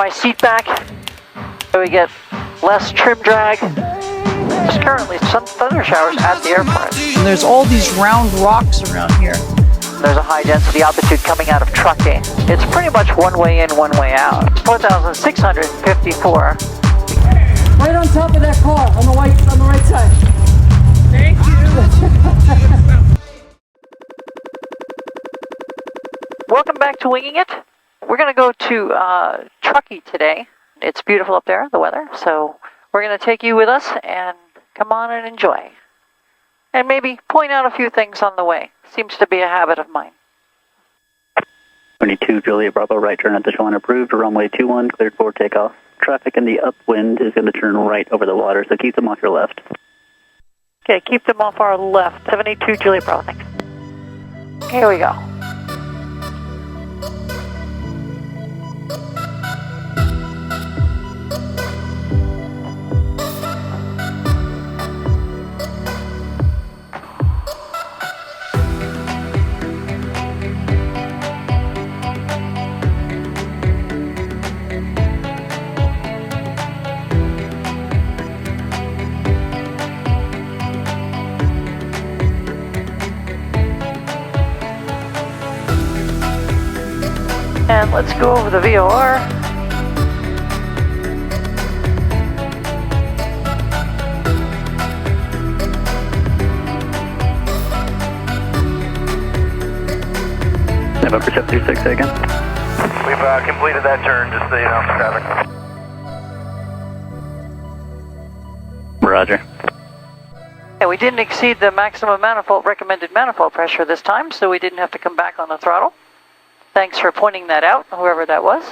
my seat back so we get less trim drag. There's currently some thunder showers at the airport. And there's all these round rocks around here. There's a high density altitude coming out of Truckee. It's pretty much one way in, one way out. 4,654. Right on top of that car, on the right side. Thank you. Welcome back to Winging It. We're going to go to Truckee today. It's beautiful up there, the weather, so we're going to take you with us and come on and enjoy. And maybe point out a few things on the way. Seems to be a habit of mine. 22 Juliet Bravo, right turn at the shoreline approved, runway 21, cleared for takeoff. Traffic in the upwind is going to turn right over the water, so keep them off your left. Okay, keep them off our left. 72 Juliet Bravo, thanks. Here we go. And let's go over the VOR. November 736 again. We've completed that turn, just so you know, traffic. Roger. And we didn't exceed the maximum recommended manifold pressure this time, so we didn't have to come back on the throttle. Thanks for pointing that out, whoever that was.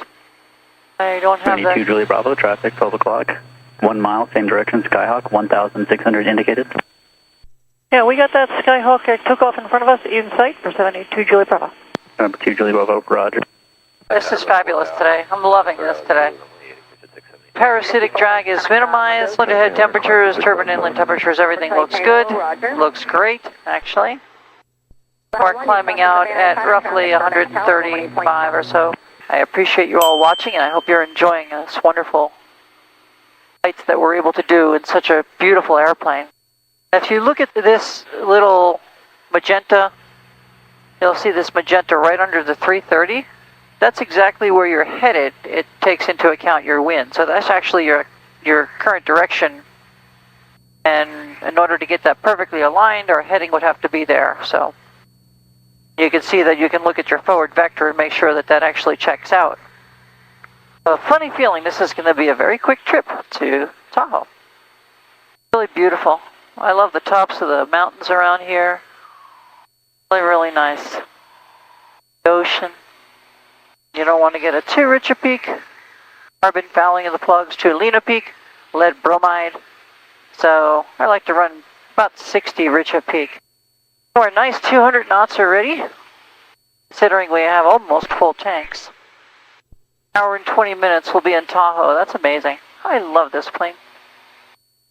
I don't have 22 Juliet Bravo, traffic 12 o'clock. 1 mile, same direction, Skyhawk, 1,600 indicated. Yeah, we got that Skyhawk that took off in front of us in sight for 72 Juliet Bravo. Number 2 Juliet Bravo, roger. This is fabulous today. I'm loving this today. Parasitic drag is minimized. Look ahead temperatures, turbine inlet temperatures, everything looks good. Looks great, actually. We're climbing out at roughly 135 or so. I appreciate you all watching, and I hope you're enjoying this wonderful flights that we're able to do in such a beautiful airplane. If you look at this little magenta, you'll see this magenta right under the 330. That's exactly where you're headed. It takes into account your wind. So that's actually your current direction. And in order to get that perfectly aligned, our heading would have to be there. So you can see that you can look at your forward vector and make sure that that actually checks out. A funny feeling this is going to be a very quick trip to Tahoe. Really beautiful. I love the tops of the mountains around here. Really, really nice. The ocean. You don't want to get a too rich a peak. Carbon fouling of the plugs, too lean a peak. Lead bromide. So I like to run about 60 rich a peak. We're a nice 200 knots already, considering we have almost full tanks. Hour and 20 minutes we'll be in Tahoe. That's amazing. I love this plane.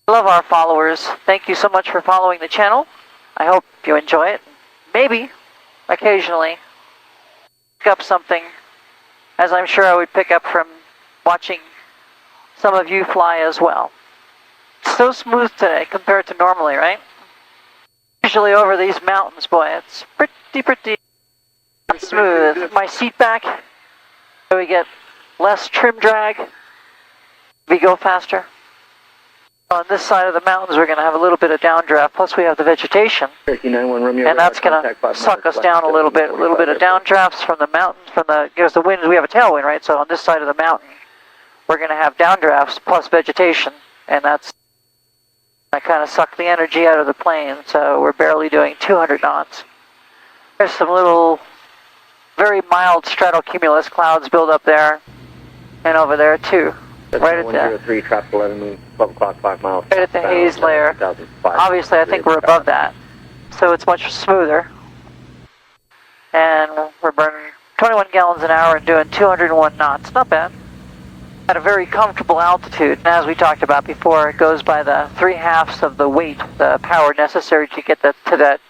I love our followers. Thank you so much for following the channel. I hope you enjoy it. Maybe, occasionally, pick up something, as I'm sure I would pick up from watching some of you fly as well. It's so smooth today compared to normally, right? Usually over these mountains, boy, it's pretty smooth. My seat back, so we get less trim drag. We go faster. On this side of the mountains, we're going to have a little bit of downdraft, plus we have the vegetation. And that's going to suck us down a little bit of downdrafts from the mountains, because the winds, we have a tailwind, right? So on this side of the mountain, we're going to have downdrafts plus vegetation, and that kind of suck the energy out of the plane, so we're barely doing 200 knots. There's some little, very mild stratocumulus clouds build up there, and over there too. Right at the 103, traffic 11, moon, 12 o'clock, 5 miles. Right at the haze layer. Obviously, I think we're above that, so it's much smoother. And we're burning 21 gallons an hour and doing 201 knots. Not bad. At a very comfortable altitude, and as we talked about before, it goes by the 3/2 of the weight, the power necessary to get that to that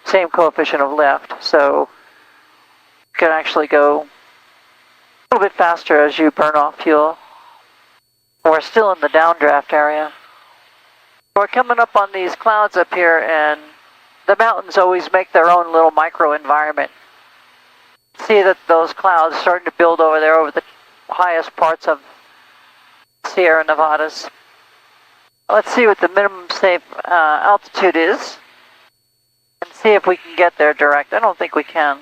same coefficient of lift. So you can actually go A little bit faster as you burn off fuel. We're still in the downdraft area. We're coming up on these clouds up here, and the mountains always make their own little micro environment. See that those clouds starting to build over there over the highest parts of Sierra Nevadas. Let's see what the minimum safe altitude is and see if we can get there direct. I don't think we can. I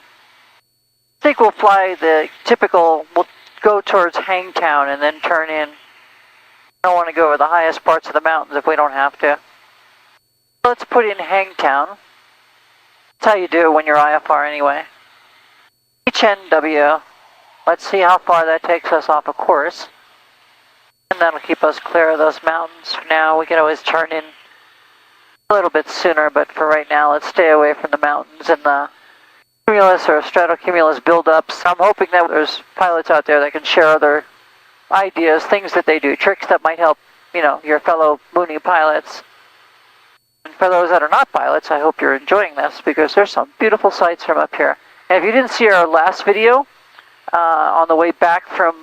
think we'll fly the typical, we'll go towards Hangtown and then turn in. I don't want to go over the highest parts of the mountains if we don't have to. Let's put in Hangtown. That's how you do it when you're IFR anyway. HNW. Let's see how far that takes us off of course. And that'll keep us clear of those mountains. For now, we can always turn in a little bit sooner, but for right now, let's stay away from the mountains and the cumulus or stratocumulus buildups. I'm hoping that there's pilots out there that can share other ideas, things that they do, tricks that might help, you know, your fellow Mooney pilots. And for those that are not pilots, I hope you're enjoying this because there's some beautiful sights from up here. And if you didn't see our last video, on the way back from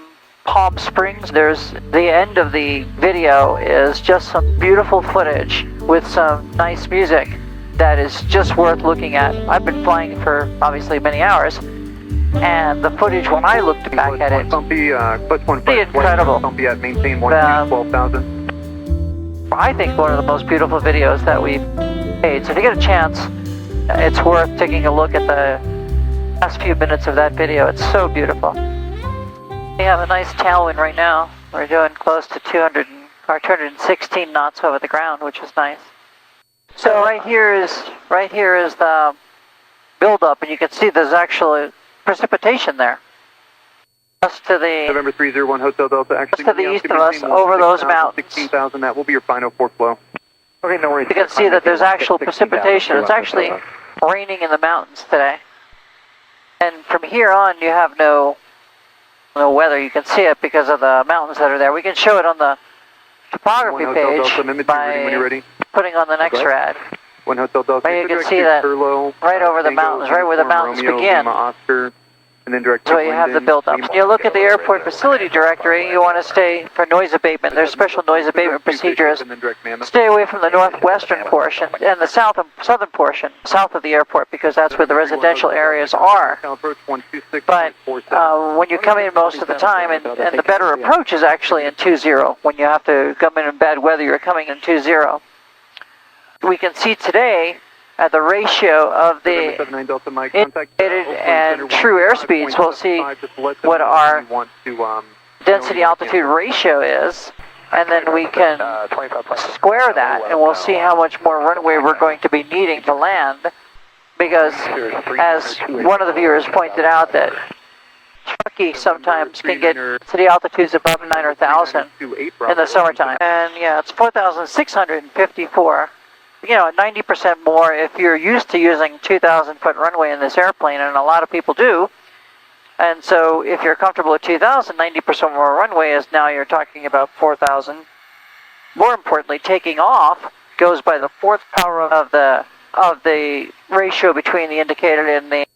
Palm Springs, there's the end of the video is just some beautiful footage with some nice music that is just worth looking at. I've been flying for obviously many hours, and the footage when I looked back at it, pretty incredible. I think one of the most beautiful videos that we've made. So if you get a chance, it's worth taking a look at the last few minutes of that video. It's so beautiful. We have a nice tailwind right now. We're doing close to 216 knots over the ground, which is nice. So right here is the buildup, and you can see there's actually precipitation there. Just to the November 301 Hotel Delta. Actually, just to the east of us, over those mountains. 16,000. That will be your final port flow. Okay, no worries. You can see that there's actual precipitation. It's actually raining in the mountains today. And from here on, you have no weather. You can see it because of the mountains that are there. We can show it on the topography page by putting on the next rad. One Hotel Delta. But you can see that right over the mountains, right where the mountains begin. And then direct. So you have the build-up. You look at the airport facility directory, you want to stay for noise abatement. There's special noise abatement procedures. Stay away from the northwestern portion and the southern portion, south of the airport, because that's where the residential areas are. But when you come in most of the time, and the better approach is actually in 2-0. When you have to come in bad weather, you're coming in 2-0. We can see today at the ratio of the indicated and true airspeeds, we'll see what our density altitude ratio is, and then we can square that, and we'll see how much more runway we're going to be needing to land, because as one of the viewers pointed out, that Truckee sometimes can get density altitudes above 9 or 1,000 in the summertime. And yeah, it's 4,654. You know, 90% more if you're used to using 2,000-foot runway in this airplane, and a lot of people do. And so if you're comfortable at 2,000, 90% more runway is now you're talking about 4,000. More importantly, taking off goes by the fourth power of the ratio between the indicated and the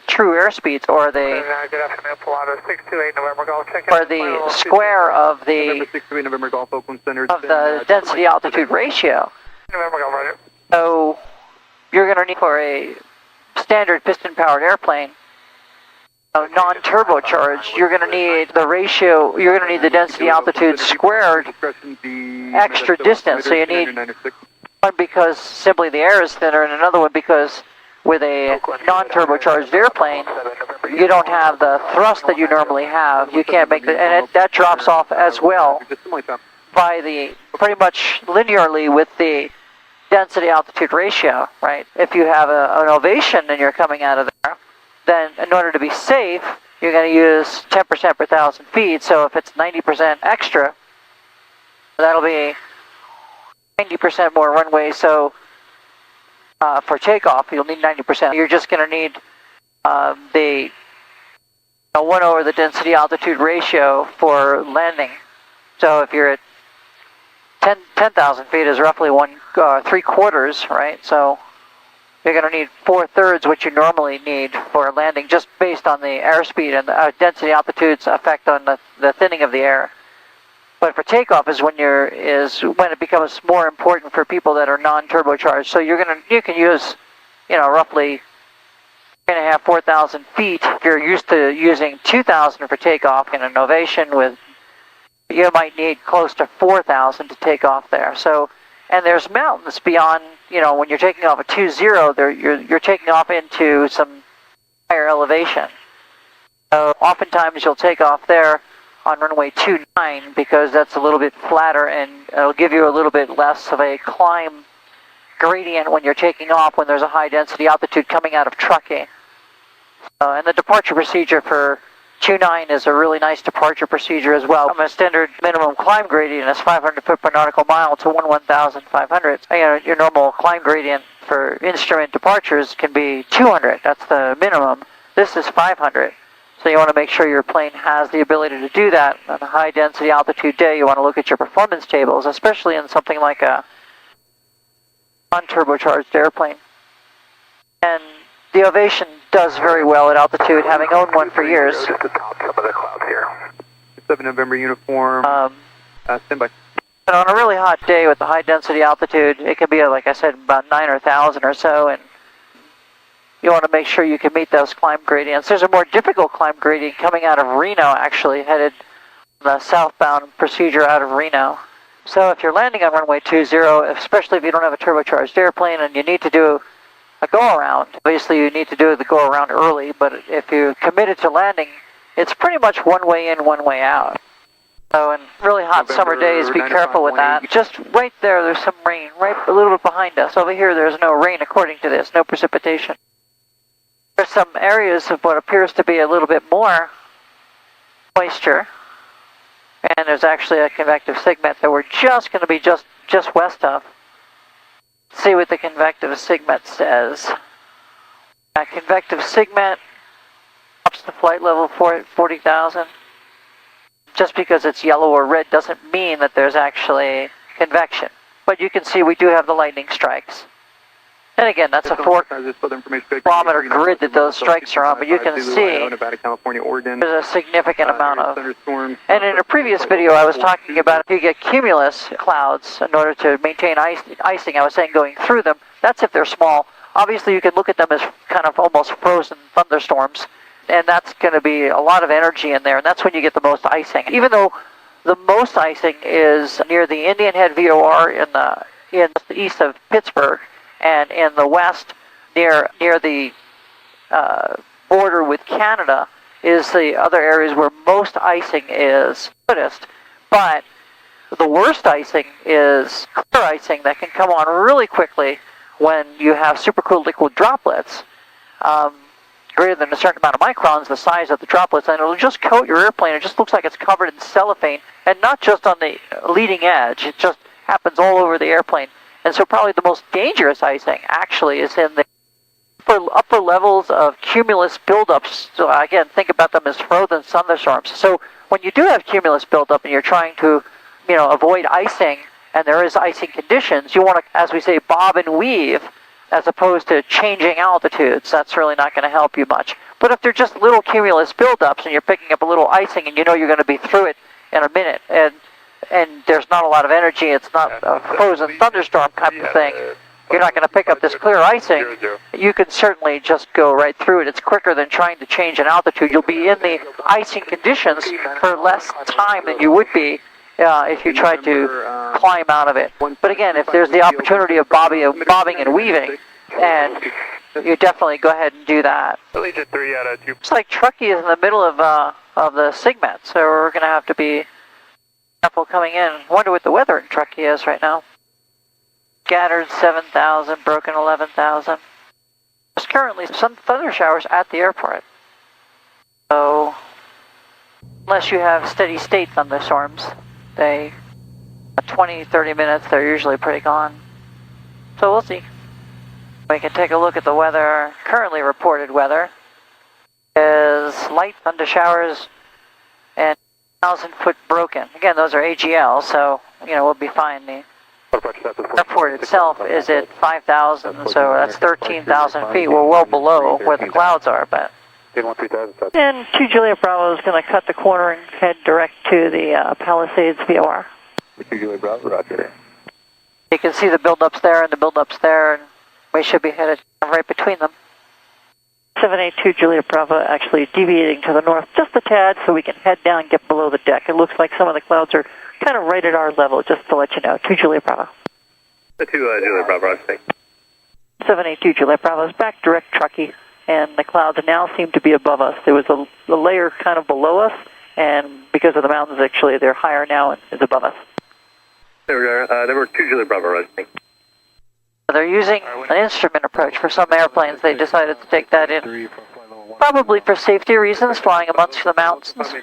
true airspeeds, or the square of the density altitude ratio. So you're going to need, for a standard piston powered airplane, non-turbocharged, you're going to need the ratio, you're going to need the density altitude squared extra distance. So you need one because simply the air is thinner, and another one because with a non-turbocharged airplane, you don't have the thrust that you normally have. You can't make the, and that drops off as well by the, pretty much linearly with the density altitude ratio, right? If you have an ovation and you're coming out of there, then in order to be safe, you're going to use 10% per 1,000 feet. So if it's 90% extra, that'll be 90% more runway. So for takeoff, you'll need 90%. You're just going to need the 1 over the density altitude ratio for landing. So if you're at 10,000 feet is roughly 3/4, right? So you're going to need 4/3 what you normally need for landing, just based on the airspeed and the density altitude's effect on the thinning of the air. But for takeoff is when it becomes more important for people that are non-turbocharged. So you can use, roughly 3.5, 4,000 feet. If you're used to using 2,000 for takeoff in an Ovation, you might need close to 4,000 to take off there. So, and there's mountains beyond, when you're taking off a 2-0, you're taking off into some higher elevation. So oftentimes you'll take off there on runway 29 because that's a little bit flatter and it'll give you a little bit less of a climb gradient when you're taking off when there's a high density altitude coming out of Truckee. And the departure procedure for 29 is a really nice departure procedure as well. A standard minimum climb gradient is 500 foot per nautical mile to 1,500. Your normal climb gradient for instrument departures can be 200. That's the minimum. This is 500. So you want to make sure your plane has the ability to do that on a high density altitude day. You want to look at your performance tables, especially in something like a non-turbocharged airplane. And the Ovation does very well at altitude, having owned one for years. 7 November uniform, standby. But on a really hot day with the high density altitude, it can be, like I said, about 9 or 1,000 or so, and you want to make sure you can meet those climb gradients. There's a more difficult climb gradient coming out of Reno, actually, headed the southbound procedure out of Reno. So if you're landing on runway 20, especially if you don't have a turbocharged airplane and you need to do a go-around, obviously you need to do the go-around early, but if you're committed to landing, it's pretty much one way in, one way out. So in really hot summer days, be careful with that. Just right there's some rain, right a little bit behind us. Over here, there's no rain according to this, no precipitation. There's some areas of what appears to be a little bit more moisture, and there's actually a convective SIGMET that we're just going to be just west of. Let's see what the convective SIGMET says. Convective SIGMET ups the flight level for 40,000. Just because it's yellow or red doesn't mean that there's actually convection. But you can see we do have the lightning strikes. And again, that's a 4-kilometer grid that those strikes are on, but you can see there's a significant amount of. And in a previous video, I was talking about if you get cumulus clouds in order to maintain icing, I was saying going through them, that's if they're small. Obviously, you can look at them as kind of almost frozen thunderstorms, and that's going to be a lot of energy in there, and that's when you get the most icing. Even though the most icing is near the Indian Head VOR in the east of Pittsburgh, and in the west, near the border with Canada, is the other areas where most icing is noticed. But the worst icing is clear icing that can come on really quickly when you have supercooled liquid droplets, greater than a certain amount of microns, the size of the droplets, and it'll just coat your airplane. It just looks like it's covered in cellophane, and not just on the leading edge. It just happens all over the airplane. And so probably the most dangerous icing actually is in the upper levels of cumulus buildups. So again, think about them as frozen thunderstorms. So when you do have cumulus buildup and you're trying to, avoid icing, and there is icing conditions, you want to, as we say, bob and weave, as opposed to changing altitudes. That's really not going to help you much. But if they're just little cumulus buildups and you're picking up a little icing and you know you're going to be through it in a minute, and there's not a lot of energy, it's not a frozen thunderstorm type of thing, you're not going to pick up this clear icing, you can certainly just go right through it. It's quicker than trying to change an altitude. You'll be in the icing conditions for less time than you would be if you tried to climb out of it. But again, if there's the opportunity of bobbing and weaving, and you definitely go ahead and do that. Looks like Truckee is in the middle of the SIGMET, so we're going to have to be careful coming in. I wonder what the weather in Truckee is right now. Scattered 7,000, broken 11,000. There's currently some thunder showers at the airport. So, unless you have steady state thunderstorms, 20, 30 minutes, they're usually pretty gone. So we'll see. We can take a look at the weather. Currently reported weather is light thunder showers and 1,000 foot broken. Again, those are AGL, so we'll be fine. The Airport itself is at 5,000, so that's 13,000 feet. We're well below where the clouds are, but. And 2 Juliet Bravo is going to cut the corner and head direct to the Palisades VOR. 2 Juliet Bravo, roger. You can see the buildups there and the buildups there, and we should be headed right between them. 782 Juliet Bravo actually deviating to the north just a tad so we can head down and get below the deck. It looks like some of the clouds are kind of right at our level, just to let you know. 2 Juliet Bravo. 2 Juliet Bravo, I think. 782 Juliet Bravo is back direct Truckee, and the clouds now seem to be above us. There was a layer kind of below us, and because of the mountains, actually, they're higher now and is above us. There we are. There were 2 Juliet Bravo, I think. They're using an instrument approach for some airplanes. They decided to take that in, probably for safety reasons, flying amongst the mountains.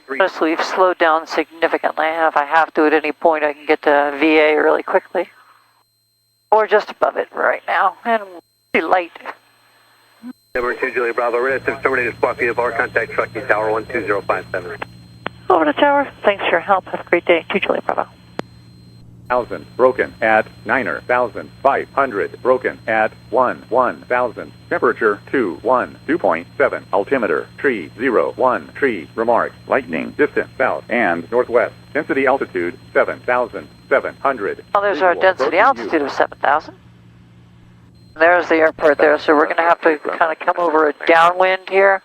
Notice we've slowed down significantly. If I have to at any point, I can get to VA really quickly. Or just above it right now, and pretty light. Number 2 Juliet Bravo, relative terminated block of our contact Truckee Tower 12057. Over to tower. Thanks for your help. Have a great day. 2 Juliet Bravo. 1,000, broken at 9,500, broken at 1,000, temperature 2.7, altimeter, tree 01, tree, remarks, lightning, distance south and northwest, density altitude 7,700. Well, there's our density altitude of 7,000. There's the airport there, so we're going to have to kind of come over a downwind here.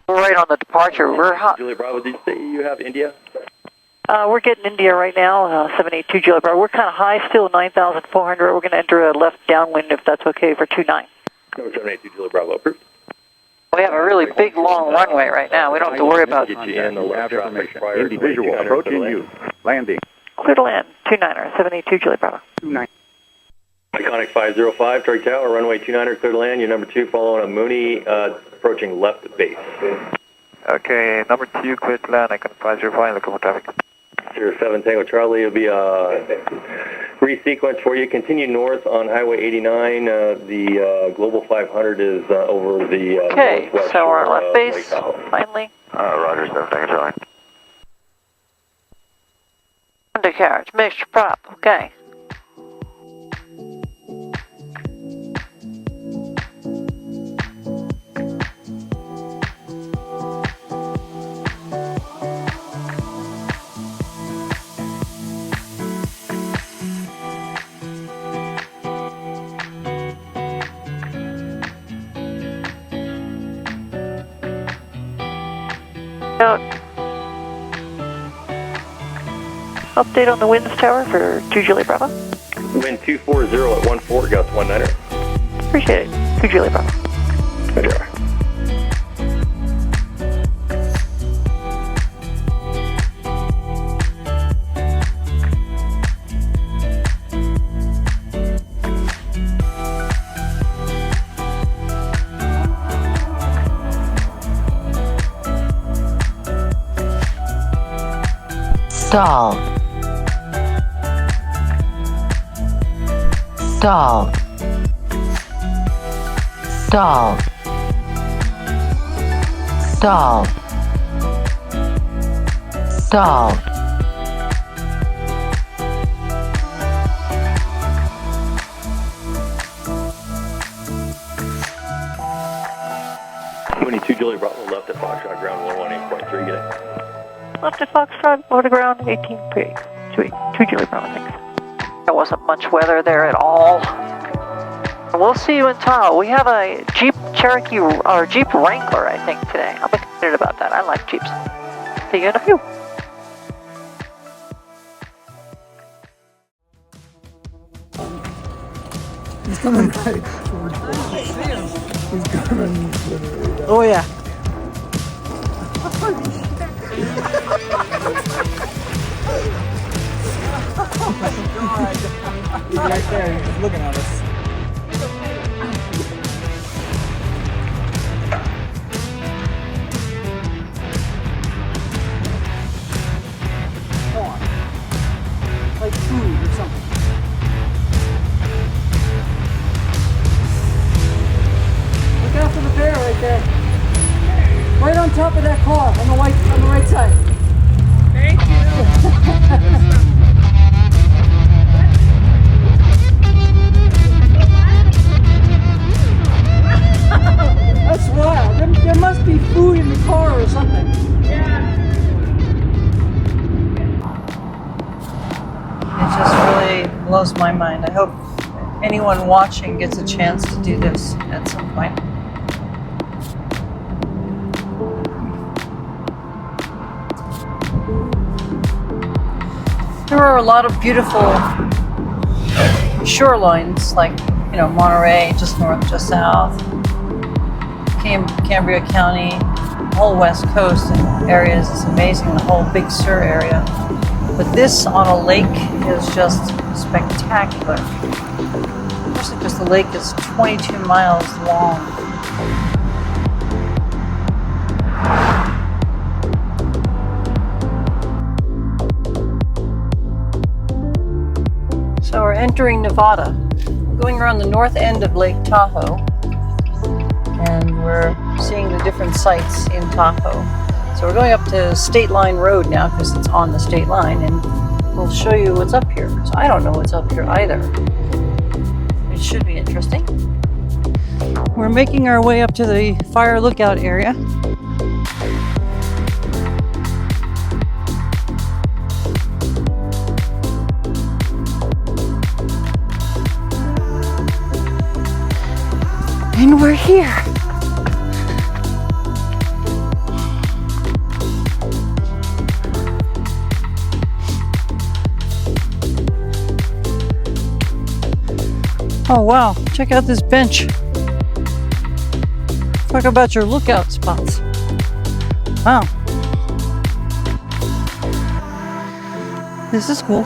We're right on the departure. We're hot. Juliet Bravo, did you say you have India? We're getting India right now, 782 Juliet Bravo. We're kind of high still, 9,400. We're going to enter a left downwind if that's okay for 29. Number 782 Juliet Bravo, approved. We have a really big, long runway right now. We don't have to worry about it. Individual approaching you. Landing. Clear to land, 29er, 782 Juliet Bravo. 29. Iconic 505, Truckee Tower, runway 29er, clear to land. Your number 2 following a Mooney, approaching left base. Okay, number 2, clear to land, Iconic 505, looking for traffic. 07 Tango Charlie will be a resequence for you. Continue north on Highway 89. The Global 500 is over the okay, northwest so we're on left Lake base, Tahoe. finally. Roger, 7 Tango Charlie. Undercarriage, mixture prop, okay. Update on the winds tower for 2 Juliet Bravo. Wind 240 at 14, gust 19er. Appreciate it. 2 Juliet Bravo. Roger. Stall. Stall. Stall. Stall. Stall. Mooney 2 Juliet Bravo, left at Foxtrot, ground 118.3, get it. Left at Foxtrot, over the ground, 18P. 2 Juliet Bravo, thanks. There wasn't much weather there at all. We'll see you in Tahoe. We have a Jeep Cherokee, or Jeep Wrangler, I think, today. I'm excited about that. I like Jeeps. See you in a few. He's coming right towards us. He's coming. Oh, yeah. Oh my God. He's right there. He's looking at us. Come on. Like food or something. Look out for the bear right there. Right on top of that car on the right side. Thank you. blows my mind. I hope anyone watching gets a chance to do this at some point. There are a lot of beautiful shorelines, like, you know, Monterey, just north, just south, Cambria County, the whole west coast and areas is amazing, the whole Big Sur area. But this on a lake is just spectacular. Especially because the lake is 22 miles long. So we're entering Nevada. We're going around the north end of Lake Tahoe, and we're seeing the different sites in Tahoe. So we're going up to State Line Road now because it's on the state line, and we'll show you what's up here because I don't know what's up here either. It should be interesting. We're making our way up to the fire lookout area. And we're here. Oh wow, check out this bench. Talk about your lookout spots. Wow. This is cool.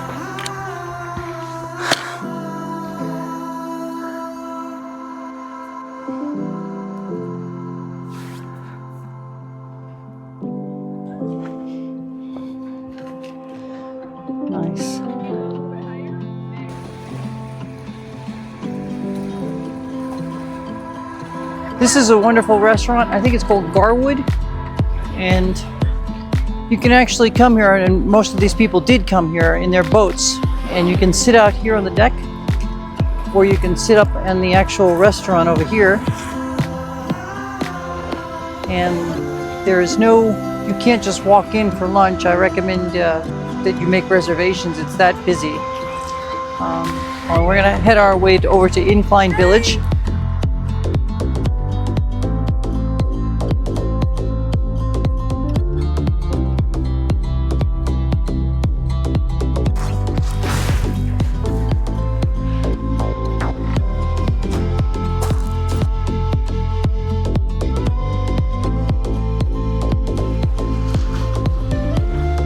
Nice. This is a wonderful restaurant. I think it's called Garwood. And you can actually come here, and most of these people did come here in their boats. And you can sit out here on the deck, or you can sit up in the actual restaurant over here. And there is no, you can't just walk in for lunch. I recommend that you make reservations. It's that busy. Well, we're gonna head our way over to Incline Village.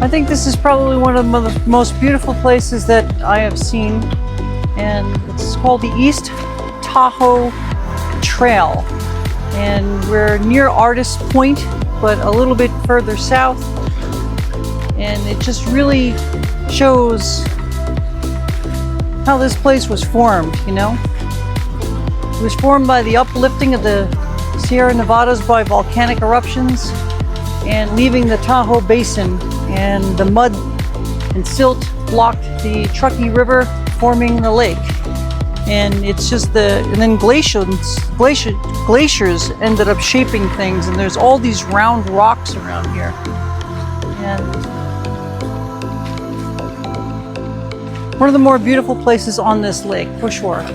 I think this is probably one of the most beautiful places that I have seen, and it's called the East Tahoe Trail, and we're near Artist Point, but a little bit further south, and it just really shows how this place was formed, you know? It was formed by the uplifting of the Sierra Nevadas by volcanic eruptions and leaving the Tahoe Basin, and the mud and silt blocked the Truckee River, forming the lake. And it's just and then glaciers ended up shaping things, and there's all these round rocks around here. And one of the more beautiful places on this lake, for sure.